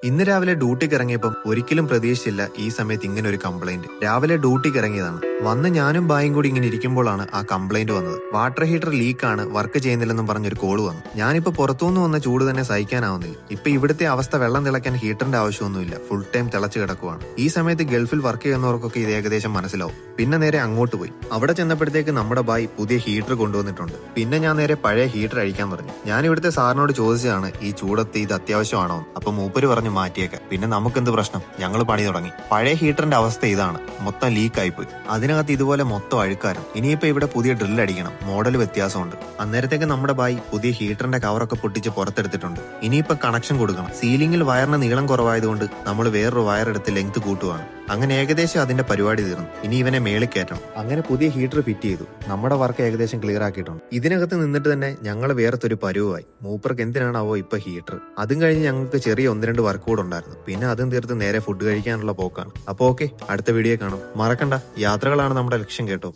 ഇന്ന് രാവിലെ ഡ്യൂട്ടിക്ക് ഇറങ്ങിയപ്പം ഒരിക്കലും പ്രതീക്ഷിച്ചില്ല ഈ സമയത്ത് ഇങ്ങനെ ഒരു കംപ്ലൈന്റ്. രാവിലെ ഡ്യൂട്ടിക്ക് ഇറങ്ങിയതാണ്. വന്ന് ഞാനും ബായും കൂടി ഇങ്ങനെ ഇരിക്കുമ്പോഴാണ് ആ കംപ്ലൈന്റ് വന്നത്. വാട്ടർ ഹീറ്റർ ലീക്കാണ്, വർക്ക് ചെയ്യുന്നില്ലെന്നും പറഞ്ഞൊരു കോള് വന്നു. ഞാനിപ്പോ പുറത്തുനിന്ന് വന്ന ചൂട് തന്നെ സഹിക്കാനാവുന്നില്ല. ഇപ്പൊ ഇവിടുത്തെ അവസ്ഥ വെള്ളം തിളയ്ക്കാൻ ഹീറ്ററിന്റെ ആവശ്യമൊന്നുമില്ല, ഫുൾ ടൈം തിളച്ച് കിടക്കുവാണ്. ഈ സമയത്ത് ഗൾഫിൽ വർക്ക് ചെയ്യുന്നവർക്കൊക്കെ ഇത് ഏകദേശം മനസ്സിലാവും. പിന്നെ നേരെ അങ്ങോട്ട് പോയി. അവിടെ ചെന്നപ്പോഴത്തേക്ക് നമ്മുടെ ബായ് പുതിയ ഹീറ്റർ കൊണ്ടുവന്നിട്ടുണ്ട്. പിന്നെ ഞാൻ നേരെ പഴയ ഹീറ്റർ അഴിക്കാൻ പറഞ്ഞു. ഞാൻ ഇവിടുത്തെ സാറിനോട് ചോദിച്ചതാണ് ഈ ചൂടത്ത് ഇത് അത്യാവശ്യമാണോ. അപ്പൊ മൂപ്പര് പറഞ്ഞു മാറ്റിയേക്കാം. പിന്നെ നമുക്കെന്ത് പ്രശ്നം, ഞങ്ങൾ പണി തുടങ്ങി. പഴയ ഹീറ്ററിന്റെ അവസ്ഥ ഇതാണ്, മൊത്തം ലീക്കായി പോയി. അതിനകത്ത് ഇതുപോലെ മൊത്തം അഴുക്കാരും. ഇനിയിപ്പോ ഇവിടെ പുതിയ ഡ്രിൽ അടിക്കണം, മോഡൽ വ്യത്യാസമുണ്ട്. അന്നേരത്തേക്ക് നമ്മുടെ ബായി പുതിയ ഹീറ്ററിന്റെ കവറൊക്കെ പൊട്ടിച്ച് പുറത്തെടുത്തിട്ടുണ്ട്. ഇനിയിപ്പോ കണക്ഷൻ കൊടുക്കണം. സീലിംഗിൽ വയറിന് നീളം കുറവായതുകൊണ്ട് നമ്മൾ വേറൊരു വയർ എടുത്ത് ലെങ്ത് കൂട്ടുവാണ്. അങ്ങനെ ഏകദേശം അതിന്റെ പരിപാടി തീർന്നു. ഇനി ഇവനെ മേളിൽ കയറ്റണം. അങ്ങനെ പുതിയ ഹീറ്റർ ഫിറ്റ് ചെയ്തു. നമ്മുടെ വർക്ക് ഏകദേശം ക്ലിയർ ആക്കിയിട്ടുണ്ട്. ഇതിനകത്ത് നിന്നിട്ട് തന്നെ ഞങ്ങൾ വേറത്തൊരു പരുവായി. മൂപ്പർക്ക് എന്തിനാണാവോ ഇപ്പൊ ഹീറ്റർ. അതും കഴിഞ്ഞ് ഞങ്ങൾക്ക് ചെറിയ 1-2 വർക്ക് കൂടെ ഉണ്ടായിരുന്നു. പിന്നെ അതും തീർത്ത് നേരെ ഫുഡ് കഴിക്കാനുള്ള പോക്കാണ്. അപ്പൊ ഓക്കെ, അടുത്ത വീഡിയോ കാണാം. മറക്കണ്ട, യാത്രകളാണ് നമ്മുടെ ലക്ഷ്യം കേട്ടോ.